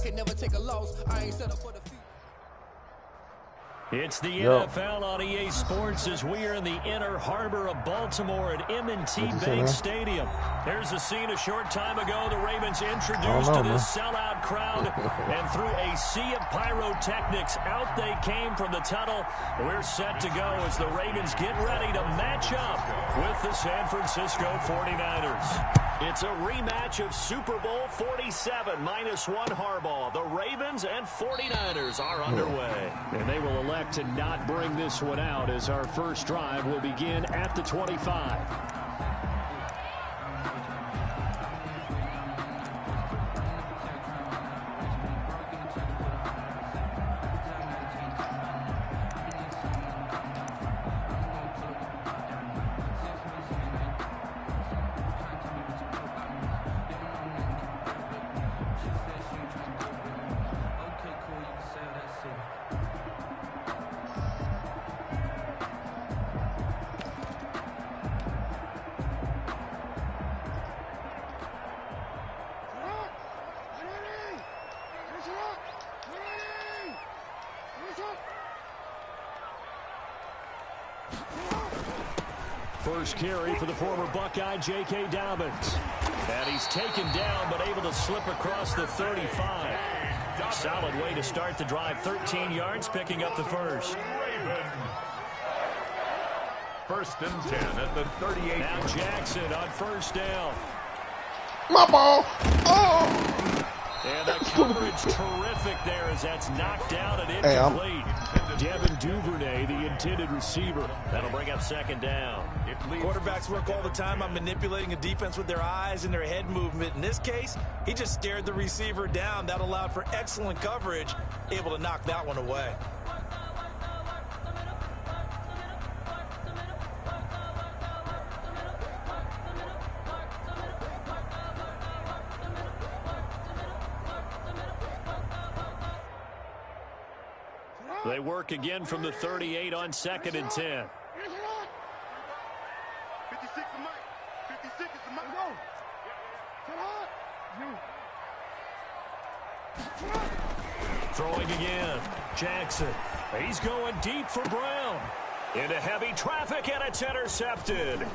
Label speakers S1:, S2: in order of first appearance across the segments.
S1: can never take a loss. I ain't set up for the feet.
S2: It's the NFL on EA Sports as we are in the Inner Harbor of Baltimore at M&T Bank Stadium. There's a scene a short time ago. The Ravens introduced to this sellout crowd, and through a sea of pyrotechnics, out they came from the tunnel. We're set to go as the Ravens get ready to match up with the San Francisco 49ers. It's a rematch of Super Bowl 47 -1 Harbaugh. The Ravens and 49ers are underway. And they will elect to not bring this one out as our first drive will begin at the 25. First carry for the former Buckeye, J.K. Dobbins. And he's taken down, but able to slip across the 35. Solid way to start the drive. 13 yards, picking up the first.
S3: First and 10 at the 38.
S2: Now Jackson on first down.
S4: My ball. Oh.
S2: And the coverage terrific there as that's knocked down and incomplete. Devin Duvernay, the intended receiver. That'll bring up second down.
S5: Quarterbacks work all the time on manipulating a defense with their eyes and their head movement. In this case, he just stared the receiver down. That allowed for excellent coverage, able to knock that one away.
S2: They work again from the 38 on second and 10.
S6: 56 is Mike. 56 is Mike.
S2: Throwing again. Jackson. He's going deep for Brown. Into heavy traffic, and it's intercepted.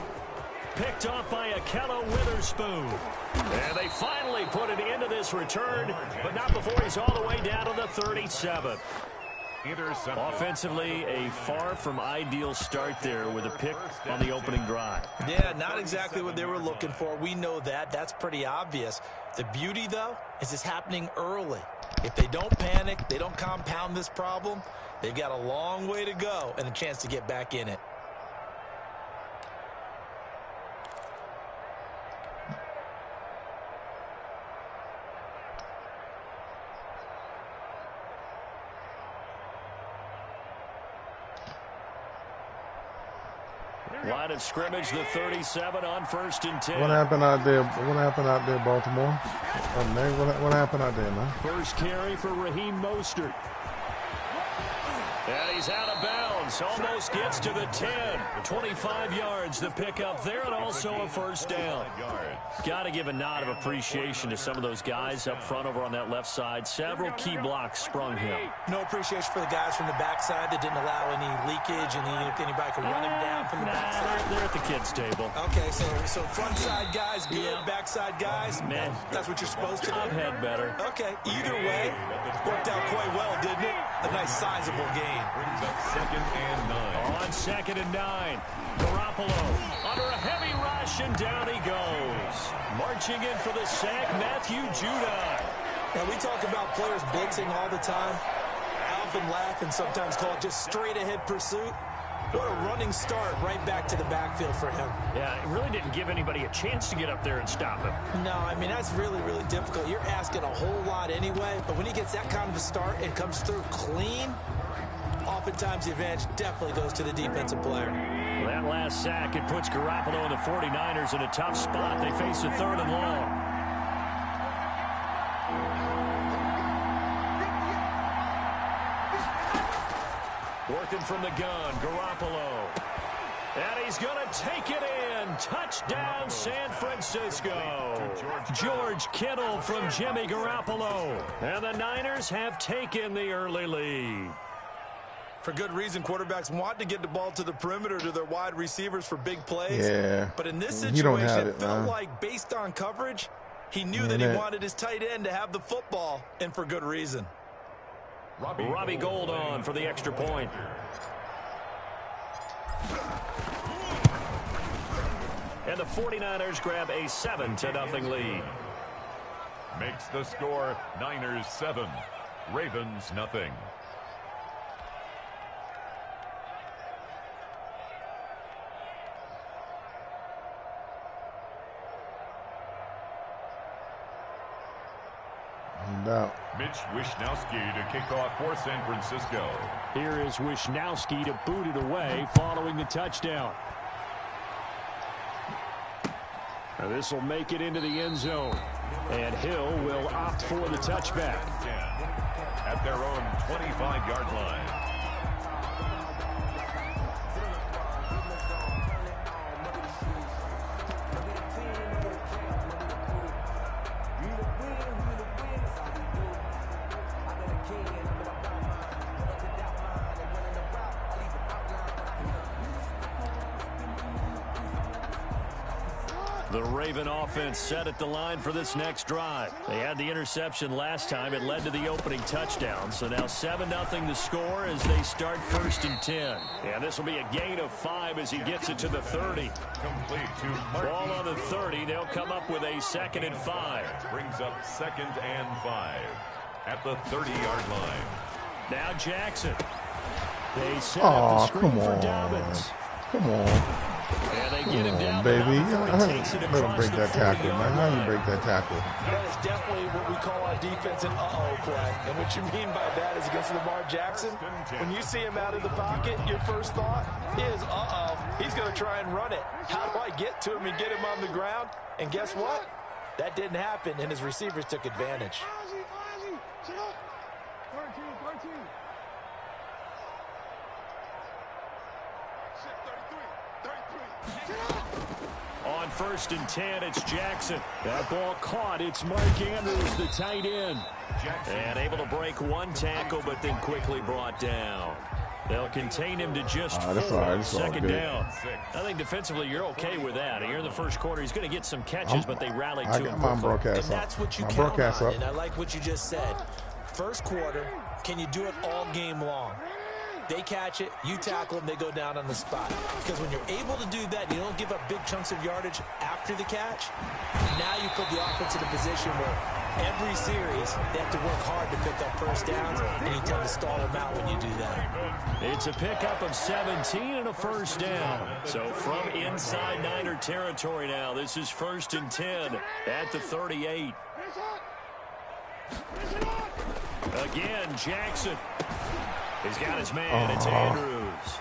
S2: Picked off by Akello Witherspoon. And they finally put an end to this return, but not before he's all the way down to the 37. Offensively, a far from ideal start there with a pick on the opening drive.
S5: Yeah, not exactly what they were looking for. We know that. That's pretty obvious. The beauty, though, is it's happening early. If they don't panic, they don't compound this problem, they've got a long way to go and a chance to get back in it.
S2: Line of scrimmage, the 37 on first and 10.
S4: What happened out there? What happened out there, Baltimore? What happened out there, man?
S2: First carry for Raheem Mostert. And he's out of bounds. Almost gets to the 10. 25 yards the pickup there, and also a first down. Got to give a nod of appreciation to some of those guys up front over on that left side. Several key blocks sprung him.
S5: No appreciation for the guys from the backside that didn't allow any leakage, and anybody could run him down from the backside.
S2: They're at the kids' table.
S5: Okay, so front side guys good, backside guys,
S2: man,
S5: that's what you're supposed to do.
S2: I've had better.
S5: Okay, either way, worked out quite well, didn't it? A nice sizable gain.
S3: Brings up second and 9.
S2: On second and 9, Garoppolo under a heavy rush, and down he goes. Marching in for the sack, Matthew Judon.
S5: Now, we talk about players blitzing all the time. I often laugh and sometimes call it just straight-ahead pursuit. What a running start right back to the backfield for him.
S2: Yeah, it really didn't give anybody a chance to get up there and stop him.
S5: No, I mean, that's really, really difficult. You're asking a whole lot anyway, but when he gets that kind of a start and comes through clean, oftentimes the advantage definitely goes to the defensive player.
S2: Well, that last sack, it puts Garoppolo and the 49ers in a tough spot. They face a third and long. Working from the gun, Garoppolo. And he's going to take it in. Touchdown, San Francisco. George Kittle from Jimmy Garoppolo. And the Niners have taken the early lead.
S5: For good reason, quarterbacks want to get the ball to the perimeter to their wide receivers for big plays.
S4: Yeah.
S5: But in this
S4: You
S5: situation,
S4: don't have
S5: it
S4: it,
S5: felt
S4: man.
S5: like based on coverage, he knew that he wanted his tight end to have the football, and for good reason.
S2: Robbie Gould on for the extra point. And the 49ers grab a 7-0 lead.
S3: Makes the score Niners 7, Ravens nothing. Mitch Wishnowsky to kick off for San Francisco.
S2: Here is Wishnowsky to boot it away following the touchdown. Now this will make it into the end zone. And Hill will opt for the touchback.
S3: At their own 25-yard line.
S2: The Raven offense set at the line for this next drive. They had the interception last time. It led to the opening touchdown. So now 7-0 the score as they start 1st and 10. And this will be a gain of 5 as he gets it to the 30.
S3: Complete to
S2: Ball on the 30. They'll come up with a 2nd and 5.
S3: Brings up 2nd and 5 at the 30-yard line.
S2: Now Jackson. They set up the screen for Dobbins.
S4: Come on.
S2: And they get him down,
S4: baby.
S2: Let him
S4: break that tackle, man. How you break that tackle?
S5: That is definitely what we call on defense an uh-oh play. And what you mean by that is against Lamar Jackson, when you see him out of the pocket, your first thought is, uh-oh, he's going to try and run it. How do I get to him and get him on the ground? And guess what? That didn't happen, and his receivers took advantage.
S2: On 1st and 10, it's Jackson. That ball caught. It's Mark Andrews, the tight end. And able to break one tackle, but then quickly brought down. They'll contain him to just 4. Second down. I think defensively you're okay with that. Here in the first quarter, he's going to get some catches, but they rallied to him.
S5: And that's what you count on, and I like what you just said. First quarter, can you do it all game long? They catch it, you tackle them, they go down on the spot. Because when you're able to do that, you don't give up big chunks of yardage after the catch. Now you put the offense in a position where every series, they have to work hard to pick up first downs, and you tend to stall them out when you do that.
S2: It's a pickup of 17 and a first down. So from inside Niner territory now, this is 1st and 10 at the 38. Again, Jackson. He's got his man. It's Andrews.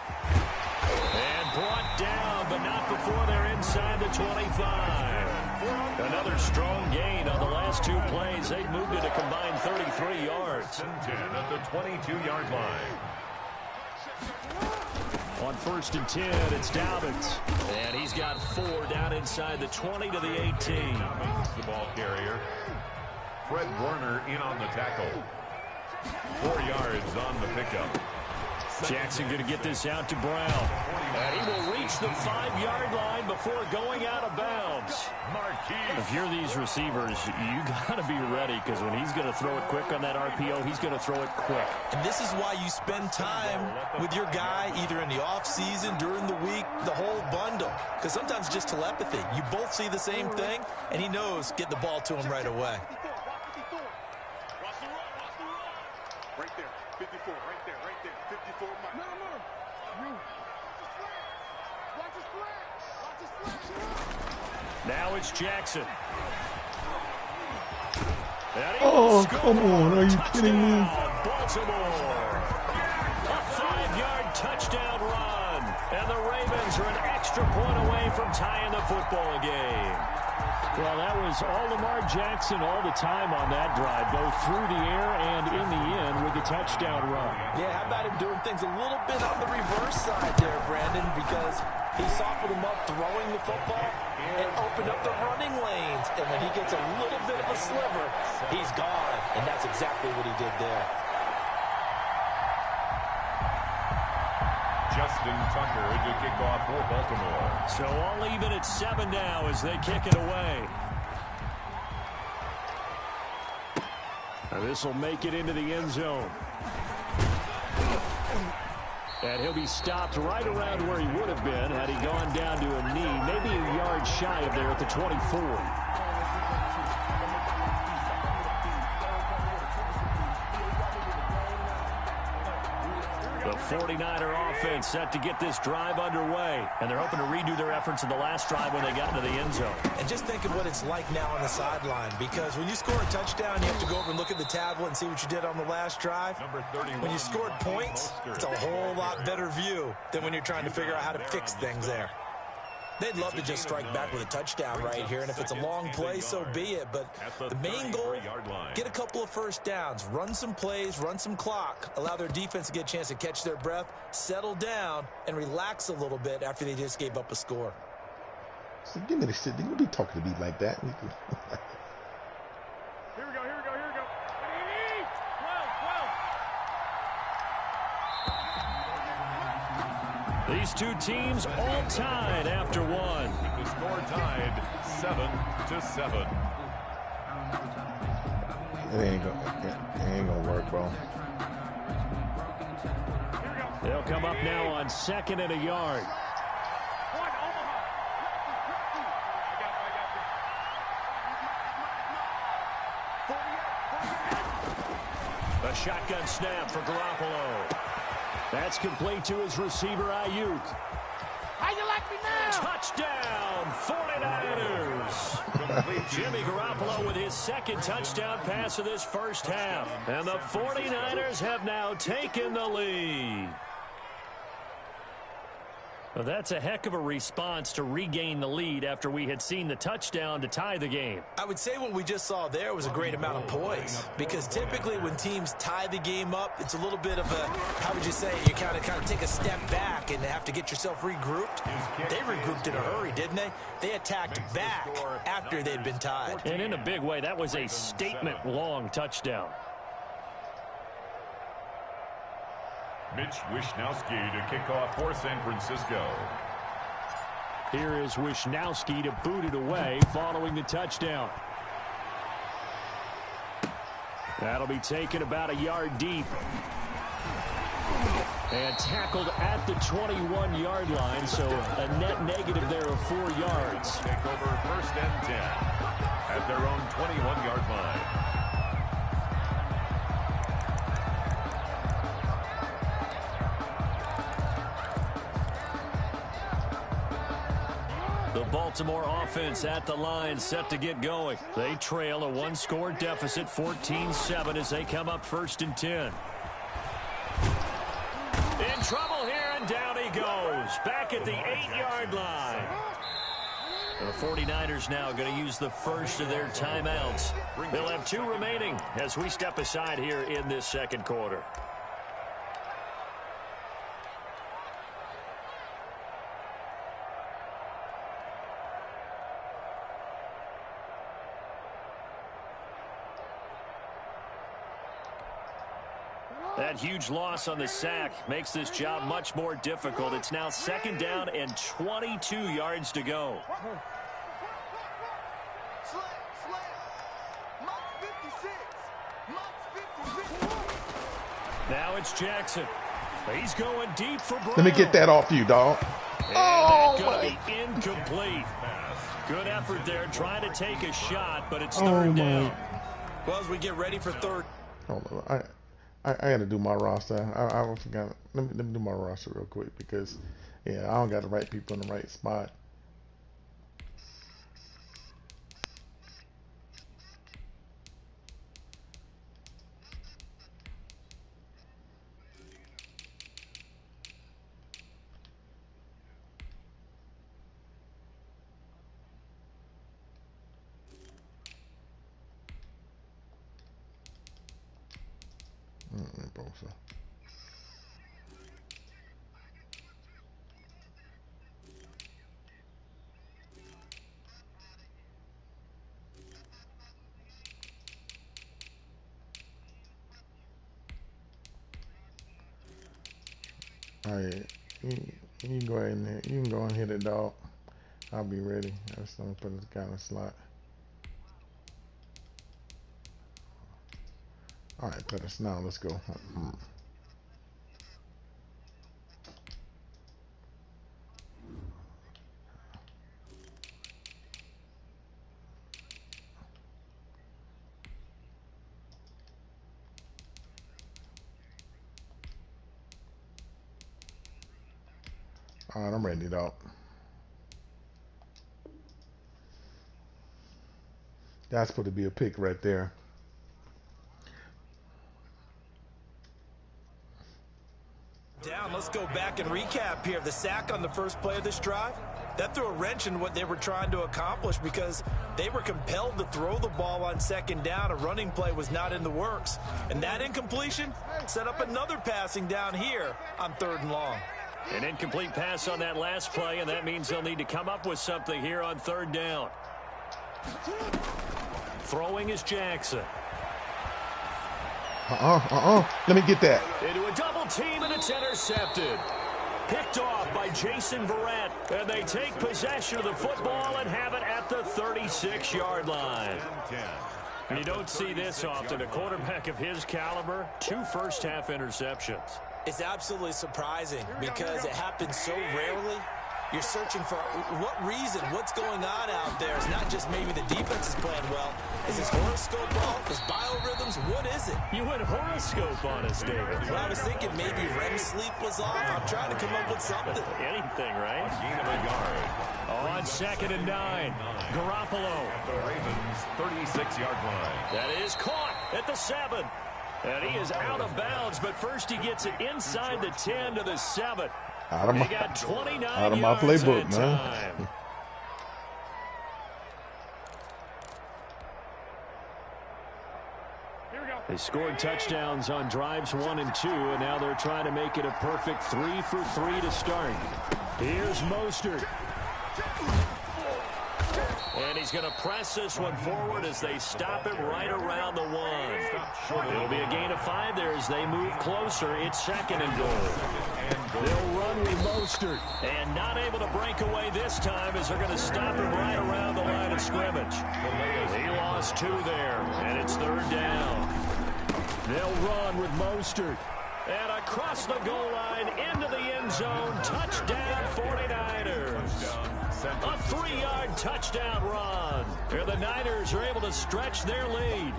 S2: And brought down, but not before they're inside the 25. Another strong gain on the last 2 plays. They've moved it a combined 33 yards.
S3: 10 at the 22-yard line.
S2: On 1st and 10, it's Dobbins. And he's got 4 down inside the 20 to the 18.
S3: The ball carrier. Fred Warner in on the tackle. 4 yards on the pickup.
S2: Jackson going to get this out to Brown. And he will reach the 5-yard line before going out of bounds. If you're these receivers, you got to be ready, because when he's going to throw it quick on that RPO, he's going to throw it quick.
S5: And this is why you spend time with your guy either in the offseason, during the week, the whole bundle. Because sometimes it's just telepathy. You both see the same thing, and he knows get the ball to him right away.
S6: Right there, 54, right there, 54.
S2: Now it's Jackson.
S4: Oh, come on. Are you kidding me?
S2: Baltimore. A 5-yard touchdown run. And the Ravens are an extra point away from tying the football game. Well, that was all Lamar Jackson all the time on that drive, both through the air and in the end with the touchdown run.
S5: Yeah, how about him doing things a little bit on the reverse side there, Brandon, because He softened him up throwing the football and opened up the running lanes. And when he gets a little bit of a sliver, he's gone. And that's exactly what he did there.
S3: Justin Tucker to kick off for Baltimore.
S2: So all even at 7 now as they kick it away. This will make it into the end zone. And he'll be stopped right around where he would have been had he gone down to a knee, maybe a yard shy of there at the 24. The 49er offense set to get this drive underway, and they're hoping to redo their efforts in the last drive when they got into the end zone.
S5: And just think of what it's like now on the sideline, because when you score a touchdown, you have to go over and look at the tablet and see what you did on the last drive. When you scored points, it's a whole lot better view than when you're trying to figure out how to fix things there. They'd love to just strike back with a touchdown right here, and if it's a long play, so be it. But the main goal, get a couple of first downs, run some plays, run some clock, allow their defense to get a chance to catch their breath, settle down, and relax a little bit after they just gave up a score.
S4: So give me the shit. You be talking to me like that.
S6: Here we go, here we go, here we go. 12, 12.
S2: These two teams all tied after one.
S3: The score tied 7-7.
S4: It ain't gonna work, bro.
S2: They'll come up now on 2nd and a yard. A shotgun snap for Garoppolo. That's complete to his receiver, Ayuk.
S1: How you like me now?
S2: Touchdown, 49ers. Jimmy Garoppolo with his second touchdown pass of this first half. And the 49ers have now taken the lead. Well, that's a heck of a response to regain the lead after we had seen the touchdown to tie the game.
S5: I would say what we just saw there was a great amount of poise, because typically when teams tie the game up, it's a little bit of a, how would you say, you kind of take a step back and have to get yourself regrouped. They regrouped in a hurry, didn't they? They attacked back after they'd been tied.
S2: And in a big way, that was a statement-long touchdown.
S3: Mitch Wishnowsky to kick off for San Francisco.
S2: Here is Wishnowsky to boot it away following the touchdown. That'll be taken about a yard deep. And tackled at the 21-yard line, so a net negative there of 4 yards.
S3: Take over 1st and 10 at their own 21-yard line.
S2: The Baltimore offense at the line, set to get going. They trail a 1-score deficit, 14-7, as they come up 1st and 10. In trouble here, and down he goes. Back at the 8-yard line. The 49ers now going to use the first of their timeouts. They'll have 2 remaining as we step aside here in this second quarter. That huge loss on the sack makes this job much more difficult. It's now 2nd down and 22 yards to go. Now it's Jackson. He's going deep for Brown.
S4: Let me get that off you, dog.
S2: And
S4: Oh,
S2: going to be incomplete. Good effort there, trying to take a shot, but it's 3rd
S4: Oh,
S2: down.
S5: Well, as we get ready for 3rd.
S4: hold on. I got to do my roster. I forgot. Let me do my roster real quick because, yeah, I don't got the right people in the right spot. All right, you can go ahead and you can go and hit it, dog. I'll be ready. I just gonna put it down the slot. All right, Pettis. Now let's go. All right, I'm ready, dog. That's supposed to be a pick right there.
S5: Down. Let's go back and recap here. The sack on the first play of this drive, that threw a wrench in what they were trying to accomplish because they were compelled to throw the ball on second down. A running play was not in the works. And that incompletion set up another passing down here on 3rd and long.
S2: An incomplete pass on that last play, and that means they'll need to come up with something here on 3rd down. Throwing is Jackson.
S4: Let me get that.
S2: Into a double team, and it's intercepted. Picked off by Jason Verrett, and they take possession of the football and have it at the 36-yard line. And you don't see this often. A quarterback of his caliber, 2 first-half interceptions.
S5: It's absolutely surprising because it happens so rarely. You're searching for what reason, what's going on out there. It's not just maybe the defense is playing well. Is his horoscope off? His biorhythms? What is it?
S2: You went horoscope on us, David.
S5: Well, I was thinking maybe REM sleep was off. I'm trying to come up with something.
S2: Anything, right? On 2nd and 9. Garoppolo.
S3: The Ravens' 36-yard line.
S2: That is caught at the 7. And he is out of bounds, but first he gets it inside the 10 to the 7.
S4: Out of my playbook, man.
S2: They scored touchdowns on drives 1 and 2, and now they're trying to make it a perfect 3 for 3 to start. Here's Mostert. And he's going to press this one forward as they stop him right around the 1. It'll be a gain of 5 there as they move closer. It's 2nd and goal. They'll run with Mostert. And not able to break away this time as they're going to stop him right around the line of scrimmage. He lost 2 there, and it's 3rd down. They'll run with Mostert. And across the goal line, into the end zone, touchdown 49ers. A 3-yard touchdown run. And the Niners are able to stretch their lead.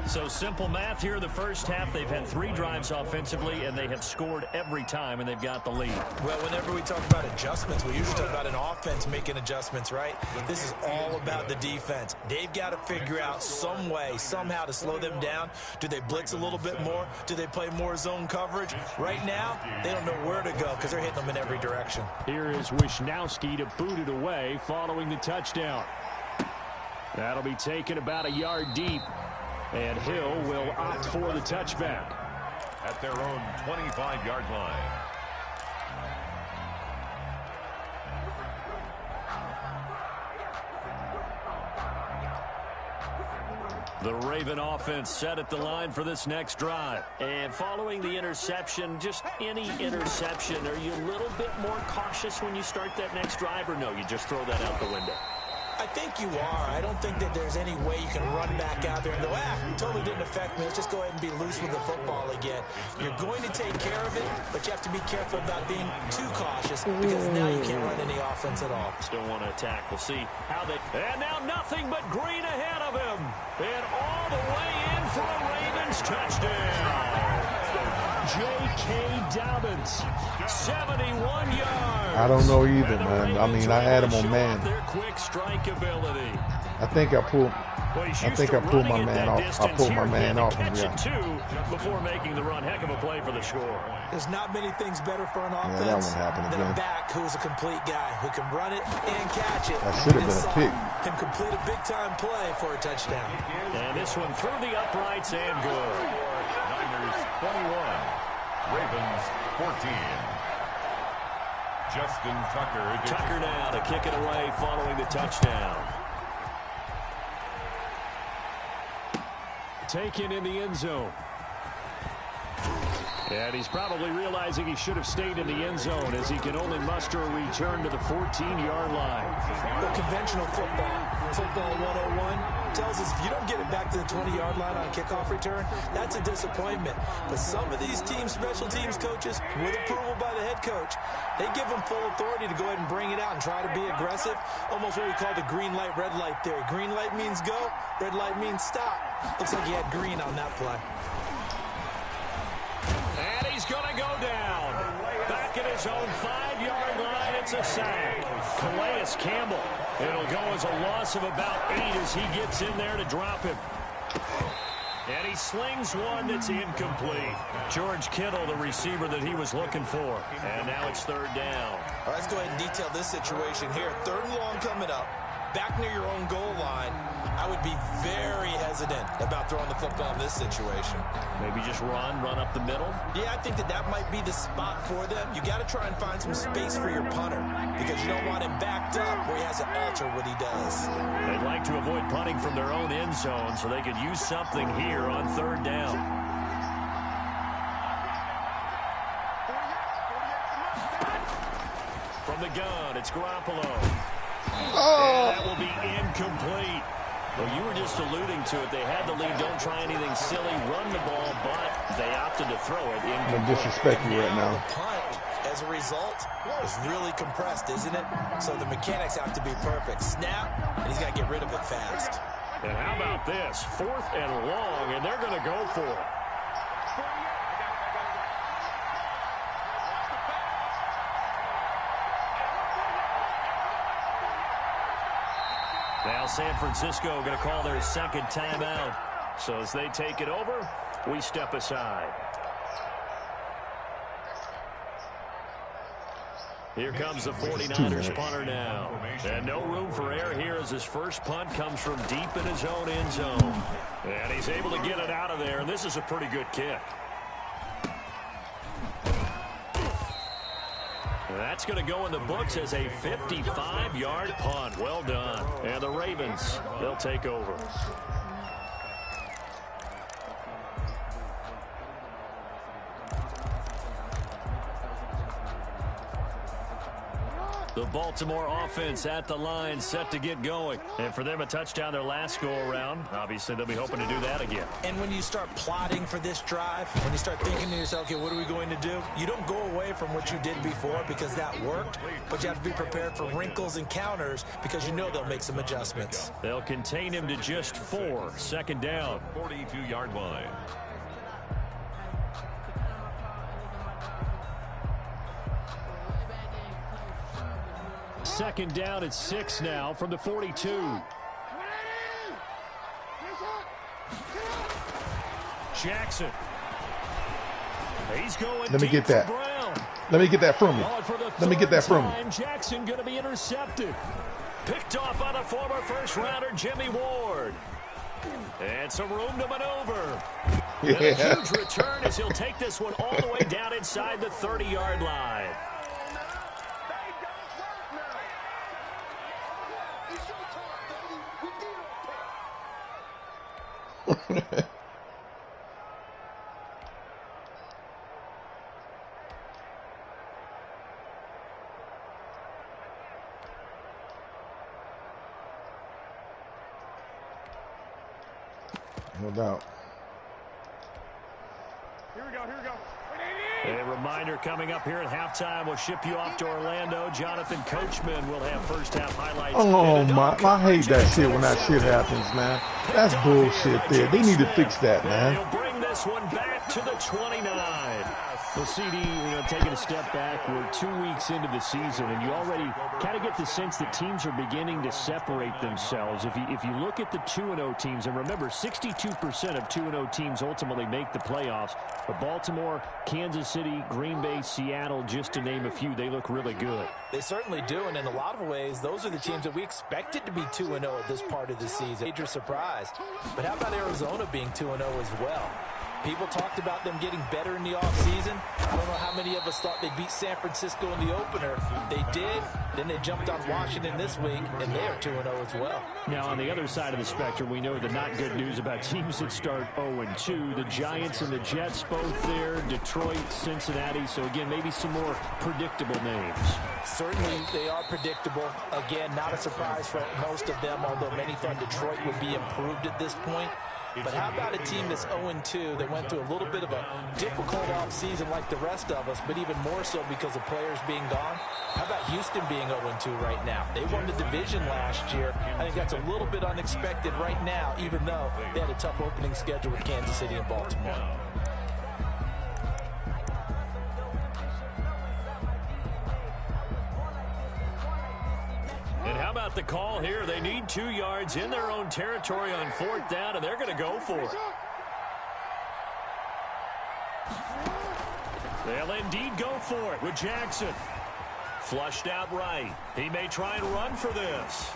S2: So simple math here in the first half. They've had 3 drives offensively, and they have scored every time, and they've got the lead.
S5: Well, whenever we talk about adjustments, we usually talk about an offense making adjustments, right? This is all about the defense. They've got to figure out some way, somehow to slow them down. Do they blitz a little bit more? Do they play more zone coverage? Right now, they don't know where to go because they're hitting them in every direction.
S2: Here is Wisnowski to boot it away following the touchdown. That'll be taken about a yard deep. And Hill will opt for the touchback.
S3: At their own 25-yard line.
S2: The Raven offense set at the line for this next drive. And following the interception, just any interception, are you a little bit more cautious when you start that next drive, or no, you just throw that out the window?
S5: I think you are. I don't think that there's any way you can run back out there and go, totally didn't affect me. Let's just go ahead and be loose with the football again. You're going to take care of it, but you have to be careful about being too cautious because now you can't run any offense at all.
S2: Still want to attack. We'll see how they... And now nothing but green ahead of him. And all the way in for a Ravens touchdown. J.K. Dobbins, 71 yards.
S4: I don't know either, man. I mean, I had him on man.
S2: Their quick strike ability.
S4: I think I pulled my man off. I pulled my man off him, yeah.
S2: Before making the run. Heck of a play for the score.
S5: There's not many things better for an offense
S4: that won't happen
S5: than
S4: again.
S5: a back who's a complete guy who can run it and catch it.
S4: That should have been a pick.
S5: Can complete a big-time play for a touchdown.
S2: And this one through the uprights and good.
S3: Niners 21. Ravens 14. Justin Tucker.
S2: Tucker now to kick it away following the touchdown. Taken in the end zone. And he's probably realizing he should have stayed in the end zone as he can only muster a return to the 14-yard line.
S5: Well, conventional football 101 tells us if you don't get it back to the 20-yard line on a kickoff return, that's a disappointment. But some of these teams, special teams coaches, with approval by the head coach, they give them full authority to go ahead and bring it out and try to be aggressive, almost what we call the green light, red light theory. Green light means go, red light means stop. Looks like he had green on that play.
S2: And he's going to go down. Back at his own 5-yard line, it's a sack. Calais Campbell. It'll go as a loss of about 8 as he gets in there to drop him. And he slings one that's incomplete. George Kittle, the receiver that he was looking for. And now it's 3rd down.
S5: All right, let's go ahead and detail this situation here. 3rd and long coming up. Back near your own goal line. I would be very hesitant about throwing the football in this situation.
S2: Maybe just run up the middle?
S5: Yeah, I think that might be the spot for them. You got to try and find some space for your punter because you don't want him backed up where he has to alter what he does.
S2: They'd like to avoid punting from their own end zone so they could use something here on 3rd down. From the gun, it's Garoppolo. And that will be incomplete. Well, you were just alluding to it. They had the lead. Don't try anything silly. Run the ball, but they opted to throw it incomplete.
S4: I'm disrespecting you right now.
S5: The punt, as a result, is really compressed, isn't it? So the mechanics have to be perfect. Snap, and he's got to get rid of it fast.
S2: And how about this? 4th and long, and they're going to go for it. Now San Francisco going to call their 2nd timeout. So as they take it over, we step aside. Here comes the 49ers punter now. And no room for error here as his first punt comes from deep in his own end zone. And he's able to get it out of there, and this is a pretty good kick. That's going to go in the books as a 55-yard punt. Well done. And the Ravens, they'll take over. The Baltimore offense at the line, set to get going. And for them, a touchdown their last go-around. Obviously, they'll be hoping to do that again.
S5: And when you start plotting for this drive, when you start thinking to yourself, okay, what are we going to do? You don't go away from what you did before because that worked, but you have to be prepared for wrinkles and counters because you know they'll make some adjustments.
S2: They'll contain him to just 4. 2nd down.
S3: 42-yard line.
S2: Second down at 6 now from the 42. Jackson. He's going.
S4: Let me get that.
S2: Brown.
S4: Let me get that from you. Let me get that from you.
S2: Jackson going to be intercepted. Picked off by the former first-rounder Jimmy Ward. And some room to maneuver.
S4: Yeah.
S2: And a huge return as he'll take this one all the way down inside the 30-yard line.
S4: No doubt.
S1: Here we go, here we go.
S2: A reminder coming up here at halftime. We'll ship you off to Orlando. Jonathan Coachman will have first-half highlights.
S4: Oh, my. I hate that shit when that shit happens, man. That's bullshit there. They need to fix that, man.
S2: He'll bring this one back to the 29. Well, CD, taking a step back, we're 2 weeks into the season, and you already kind of get the sense that teams are beginning to separate themselves. If you look at the 2-0 teams, and remember, 62% of 2-0 teams ultimately make the playoffs. But Baltimore, Kansas City, Green Bay, Seattle, just to name a few, they look really good.
S5: They certainly do, and in a lot of ways, those are the teams that we expected to be 2-0 at this part of the season. Major surprise. But how about Arizona being 2-0 as well? People talked about them getting better in the offseason. I don't know how many of us thought they'd beat San Francisco in the opener. They did. Then they jumped on Washington this week, and they are 2-0 as well.
S2: Now, on the other side of the spectrum, we know the not good news about teams that start 0-2. The Giants and the Jets both there. Detroit, Cincinnati. So, again, maybe some more predictable names.
S5: Certainly, they are predictable. Again, not a surprise for most of them, although many thought Detroit would be improved at this point. But how about a team that's 0-2 that went through a little bit of a difficult offseason like the rest of us, but even more so because of players being gone? How about Houston being 0-2 right now? They won the division last year. I think that's a little bit unexpected right now, even though they had a tough opening schedule with Kansas City and Baltimore.
S2: And how about the call here? They need 2 yards in their own territory on 4th down, and they're going to go for it. They'll indeed go for it with Jackson. Flushed out right. He may try and run for this.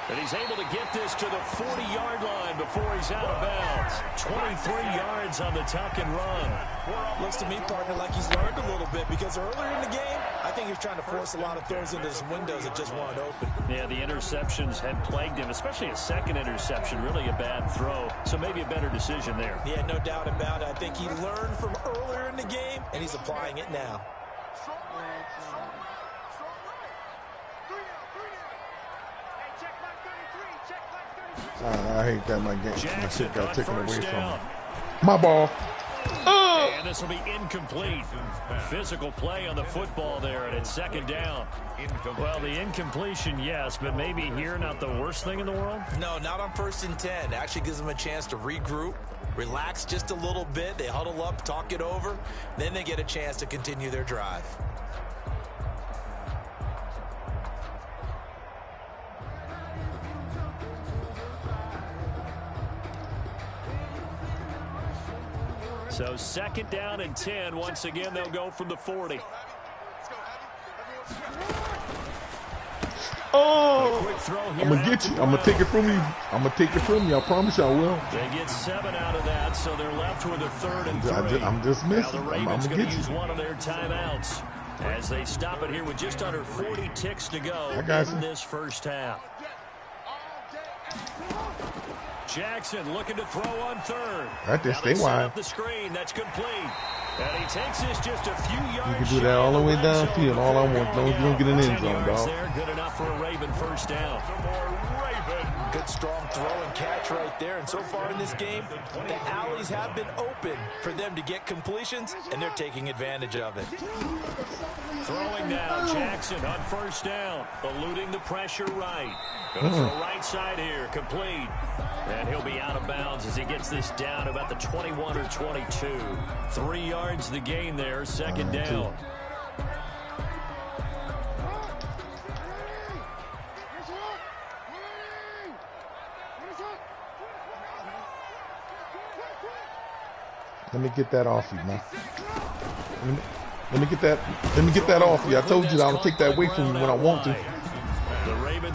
S2: And he's able to get this to the 40-yard line before he's out of bounds. 23 yards on the tuck and run.
S5: Looks to me, partner, like he's learned a little bit because earlier in the game, I think he was trying to force a lot of throws into some windows that just weren't open.
S2: Yeah, the interceptions had plagued him, especially a second interception, really a bad throw. So maybe a better decision there.
S5: Yeah, no doubt about it. I think he learned from earlier in the game, and he's applying it now.
S4: I hate that my game. My shit got taken away from me.
S2: My
S4: My ball.
S2: And this will be incomplete. Physical play on the football there, and it's 2nd down. Well, the incompletion, yes, but maybe here not the worst thing in the world?
S5: No, not on 1st and 10. Actually gives them a chance to regroup, relax just a little bit. They huddle up, talk it over. Then they get a chance to continue their drive.
S2: So 2nd down and 10. Once again, they'll go from the 40.
S4: Oh, I'm going to get you. I'm going to take it from you. I'm going to take it from you. I promise you I will.
S2: They get 7 out of that, so they're left with a 3rd and 3.
S4: I'm just missing.
S2: Now the Ravens going to use one of their timeouts as they stop it here with just under 40 ticks to go in this first half. Jackson looking to throw on 3rd.
S4: Right there, stay wide.
S2: Up the screen, that's complete. And he takes this just a few yards.
S4: You can do that all the way downfield. All I want, as long as you don't get an end zone, dog.
S2: There, good enough for a Raven first down.
S5: Good strong throw and catch right there. And so far in this game, the alleys have been open for them to get completions, and they're taking advantage of it.
S2: Throwing now, Jackson on 1st down, eluding the pressure right. Goes to the right side here, complete. And he'll be out of bounds as he gets this down about the 21 or 22. 3 yards the gain there, 2nd down.
S4: Let me get that off you, man. Let me get that off you. I told you I will take that away from you when I want to.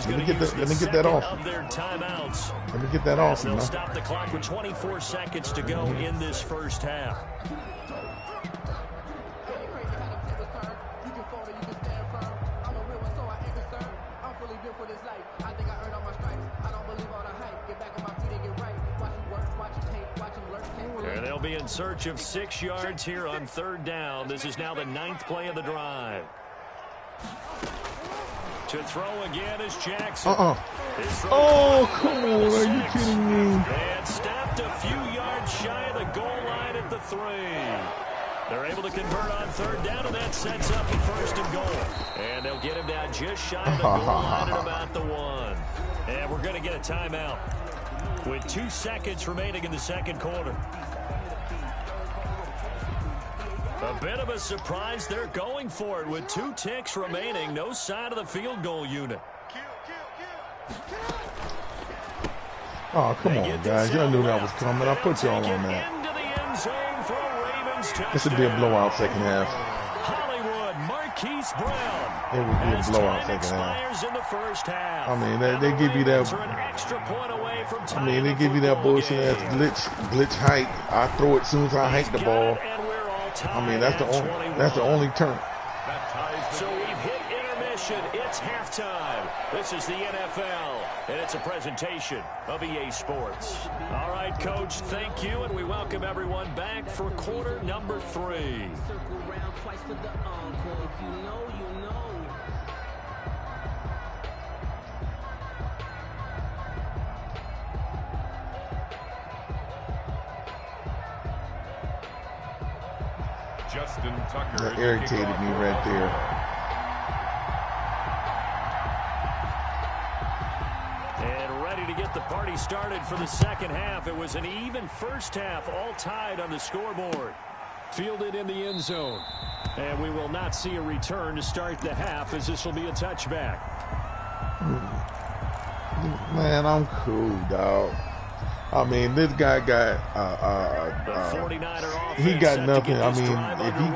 S4: Let me get that off. Let me get that off, man.
S2: They'll stop the clock with 24 seconds to go in this first half. And they'll be in search of 6 yards here on 3rd down. This is now the 9th play of the drive. To throw again is Jackson.
S4: Oh, come on. Are you kidding me?
S2: And stopped a few yards shy of the goal line at the 3. They're able to convert on 3rd down, and that sets up a 1st and goal. And they'll get him down just shy of the goal line at about the 1. And we're going to get a timeout with 2 seconds remaining in the 2nd quarter. A bit of a surprise. They're going for it with 2 ticks remaining. No sign of the field goal unit.
S4: Oh, come on, guys. Y'all knew that was coming. I put y'all on that. This would be a blowout 2nd half.
S2: Hollywood Marquise Brown.
S4: It would be a blowout second half.
S2: In the first half.
S4: I mean, they give you that. I mean, they give you that bullshit ass glitch height. I throw it as soon as I hike the ball. I mean, that's the only turn.
S2: So we've hit intermission. It's halftime. This is the NFL, and it's a presentation of EA Sports. All right, Coach, thank you, and we welcome everyone back for quarter number 3.
S3: Justin Tucker.
S4: That irritated me right there.
S2: And ready to get the party started for the second half. It was an even first half, all tied on the scoreboard. Fielded in the end zone. And we will not see a return to start the half, as this will be a touchback.
S4: Man, I'm cool, dog. I mean, this guy got he got nothing. I mean,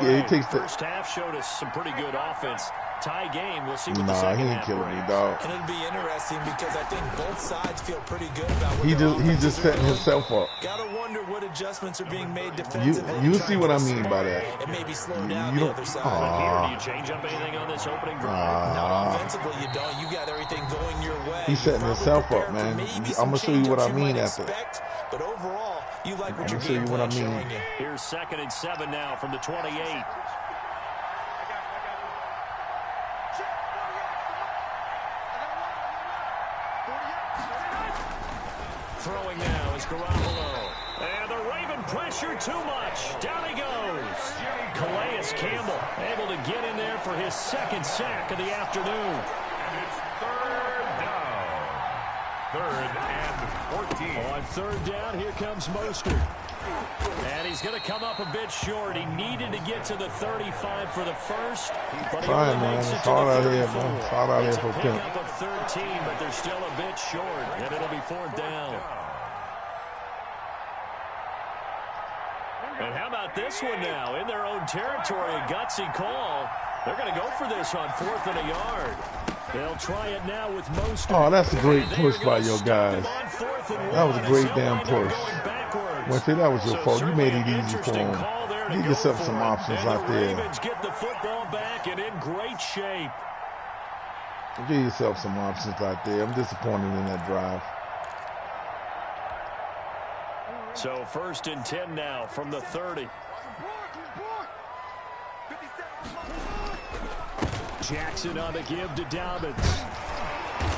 S4: if he takes the
S2: first half showed us some pretty good offense. Tie game. We'll see what the
S4: nah,
S2: second
S4: he ain't
S2: half
S4: killing me,
S2: brings.
S4: dog.
S5: And it'll be interesting because I think both sides feel pretty good about what
S4: He's just setting himself up.
S5: Gotta wonder what adjustments are being made defensively.
S4: You see what I mean by that?
S5: And maybe slow down
S4: You
S5: the
S4: don't.
S5: other side.
S2: Here, do you change up anything on this opening drive?
S5: Not offensively, you don't. You got everything going your way.
S4: He's setting
S5: You're
S4: himself
S5: probably
S4: up, man.
S5: prepared for maybe
S4: I'm gonna
S5: some
S4: show you what I
S5: change-ups
S4: mean
S5: might
S4: after.
S5: expect, but overall, you like what
S4: I'm
S5: your
S4: gonna show you
S5: game
S4: what I
S5: plan's
S4: mean.
S5: showing you.
S2: Here's 2nd and 7 now from the 28. Throwing now is Garoppolo. And the Raven pressure too much. Down he goes. Calais Campbell able to get in there for his 2nd sack of the afternoon.
S3: And it's 3rd down. 3rd and 14.
S2: On 3rd down, here comes Mostert. And he's going to come up a bit short. He needed to get to the 35 for the first, but he
S4: Trying,
S2: only
S4: man.
S2: makes it
S4: It's
S2: to the
S4: hard out
S2: 34.
S4: here, man. It's hard out here
S2: It's
S4: for
S2: a
S4: a pimp.
S2: pickup of 13, but they're still a bit short, and it'll be 4th down. And how about this one now? In their own territory, a gutsy call. They're going to go for this on 4th and a yard. They'll try it now with Mostert.
S4: Oh, that's a great push by your guys. That was a great damn push. Well, see, that was your fault. You made it easy for him. Give yourself some options out there.
S2: Ravens get the football back and in great shape.
S4: Give yourself some options out there. I'm disappointed in that drive.
S2: So 1st and 10 now from the 30. Jackson on the give to Dobbins.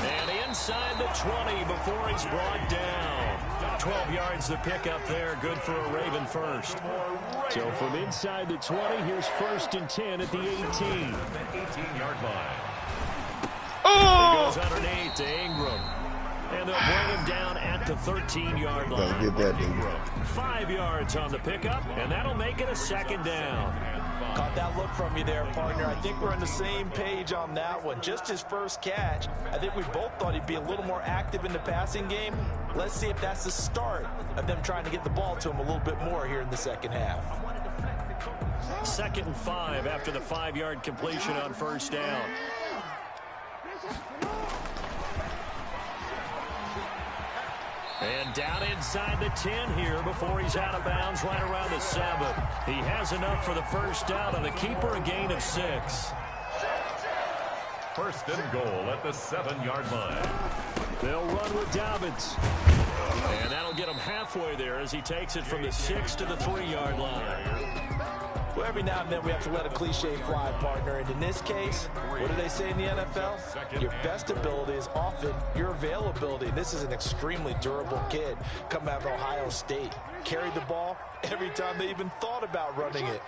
S2: And inside the 20 before he's brought down. 12 yards the pickup there. Good for a Raven first. So from inside the 20, here's 1st and 10 at the 18.
S3: 18-yard line.
S4: Oh!
S2: He goes underneath to Ingram. And they'll bring him down at the 13-yard line.
S4: Get that, baby.
S2: 5 yards on the pickup, and that'll make it a 2nd down.
S5: Caught that look from you there, partner. I think we're on the same page on that one. Just his first catch. I think we both thought he'd be a little more active in the passing game. Let's see if that's the start of them trying to get the ball to him a little bit more here in the second half.
S2: 2nd and 5 after the 5-yard completion on 1st down. And down inside the 10 here before he's out of bounds right around the 7. He has enough for the 1st down on the keeper, a gain of 6.
S3: 1st and goal at the 7-yard line.
S2: They'll run with Dobbins. And that'll get him halfway there as he takes it from the 6 to the 3-yard line.
S5: Well, every now and then we have to let a cliche fly, partner. And in this case, what do they say in the NFL? Your best ability is often your availability. This is an extremely durable kid coming out of Ohio State. Carried the ball every time they even thought about running it.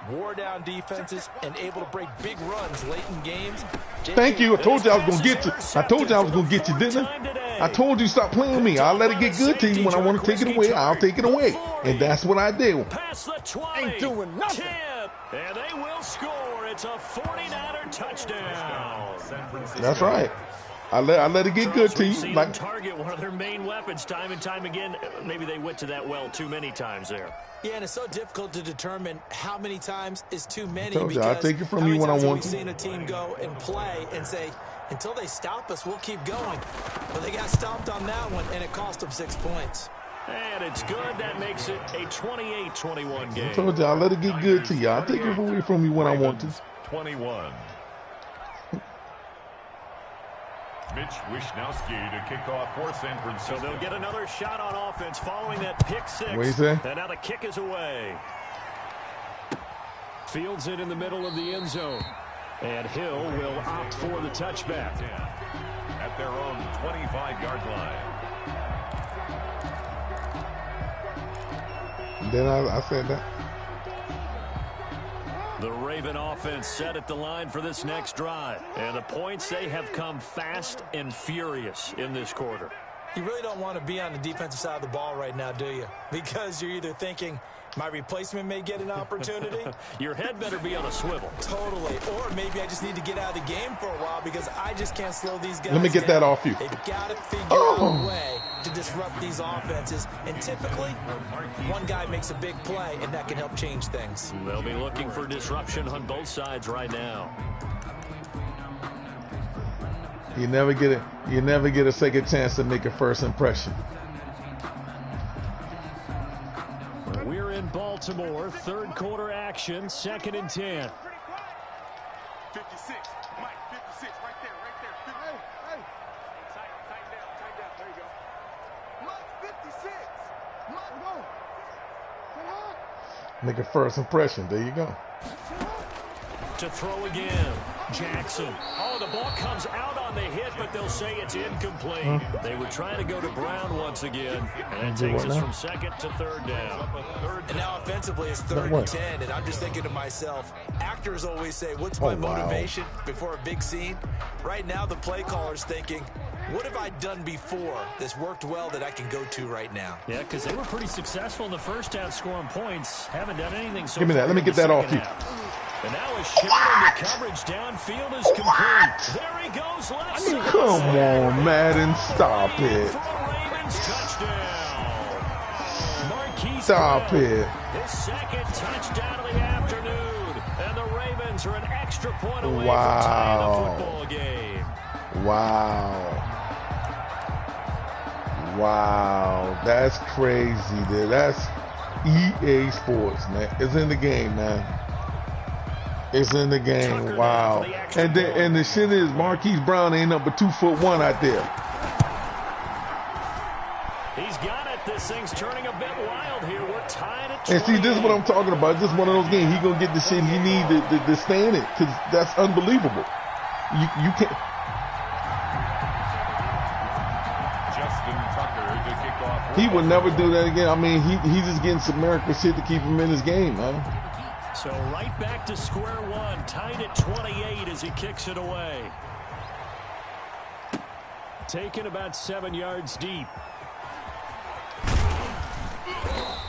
S5: Wore down defenses and able to break big runs late in games.
S4: Thank you. I told you I was going to get you. I told you I was going to get you, didn't I? I told you stop playing with me. I'll let it get good to you. When I want to take it away, I'll take it away. And that's what I do.
S1: Ain't doing nothing.
S2: And they will score. It's a 49er touchdown.
S4: That's right. I let it get good to
S2: We've
S4: you.
S2: seen
S4: Like,
S2: them target one of their main weapons time and time again. Maybe they went to that well too many times there.
S5: Yeah, and it's so difficult to determine how many times is too many.
S4: told you, I'll take it from you when I want to.
S5: We've seen a team go and play and say, until they stop us, we'll keep going. But they got stopped on that one, and it cost them 6 points.
S2: And it's good. That makes it a 28-21 game.
S4: I told you, I'll let it get good to you. I'll take it away from you when I want to.
S3: 21. Mitch Wishnowski to kick off for San Francisco.
S2: So they'll get another shot on offense following that pick six.
S4: What do you say?
S2: And now the kick is away. Fields it in the middle of the end zone. And Hill will opt for the touchback.
S3: At their own 25-yard line.
S4: Then I said that.
S2: The Raven offense set at the line for this next drive. And the points, they have come fast and furious in this quarter.
S5: You really don't want to be on the defensive side of the ball right now, do you? Because you're either thinking, my replacement may get an opportunity.
S2: Your head better be on a swivel.
S5: Totally. Or maybe I just need to get out of the game for a while because I just can't slow these guys
S4: Let me get that off you.
S5: They've got to figure out a way to disrupt these offenses. And typically, one guy makes a big play, and that can help change things.
S2: They'll be looking for disruption on both sides right now.
S4: You never get a second chance to make a first impression.
S2: We're in Baltimore, third quarter action, 2nd and 10.
S6: 56. Mike, 56. Right there. Hey. Tighten down. There you go. Mike, 56. Mike, go.
S4: Make a first impression. There you go.
S2: To throw again. Jackson. Oh, the ball comes out on the hit, but they'll say it's incomplete. They were trying to go to Brown once again, and that takes us from 2nd to 3rd down.
S5: And now offensively it's 3rd and 10, and I'm just thinking to myself, actors always say, what's my motivation before a big scene? Right now the play caller's thinking, what have I done before that's worked well that I can go to right now?
S2: Yeah, because they were pretty successful in the first half scoring points. Haven't done anything so
S4: Give me that. Let me get that off you.
S2: And now a shot into coverage downfield is complete. There he goes.
S4: Come on, Madden. Stop it. Stop it.
S2: His 2nd touchdown of the afternoon. And the Ravens are an extra point away from
S4: Wow.
S2: tying the football game.
S4: Wow. That's crazy, dude. That's EA Sports, man. It's in the game, man. It's in the game. Wow. And the shit is Marquise Brown ain't up but 2'1" out there.
S2: He's got it. This thing's turning a bit wild here. We're tied at 20.
S4: And see, this is what I'm talking about. This is one of those games. He gonna get the shit he need to stay in it, because that's unbelievable. You can't.
S3: Justin Tucker to kick off.
S4: He would never do that again. I mean, he's just getting some miracle shit to keep him in his game, man.
S2: So right back to square one, tied at 28 as he kicks it away. Taken about 7 yards deep.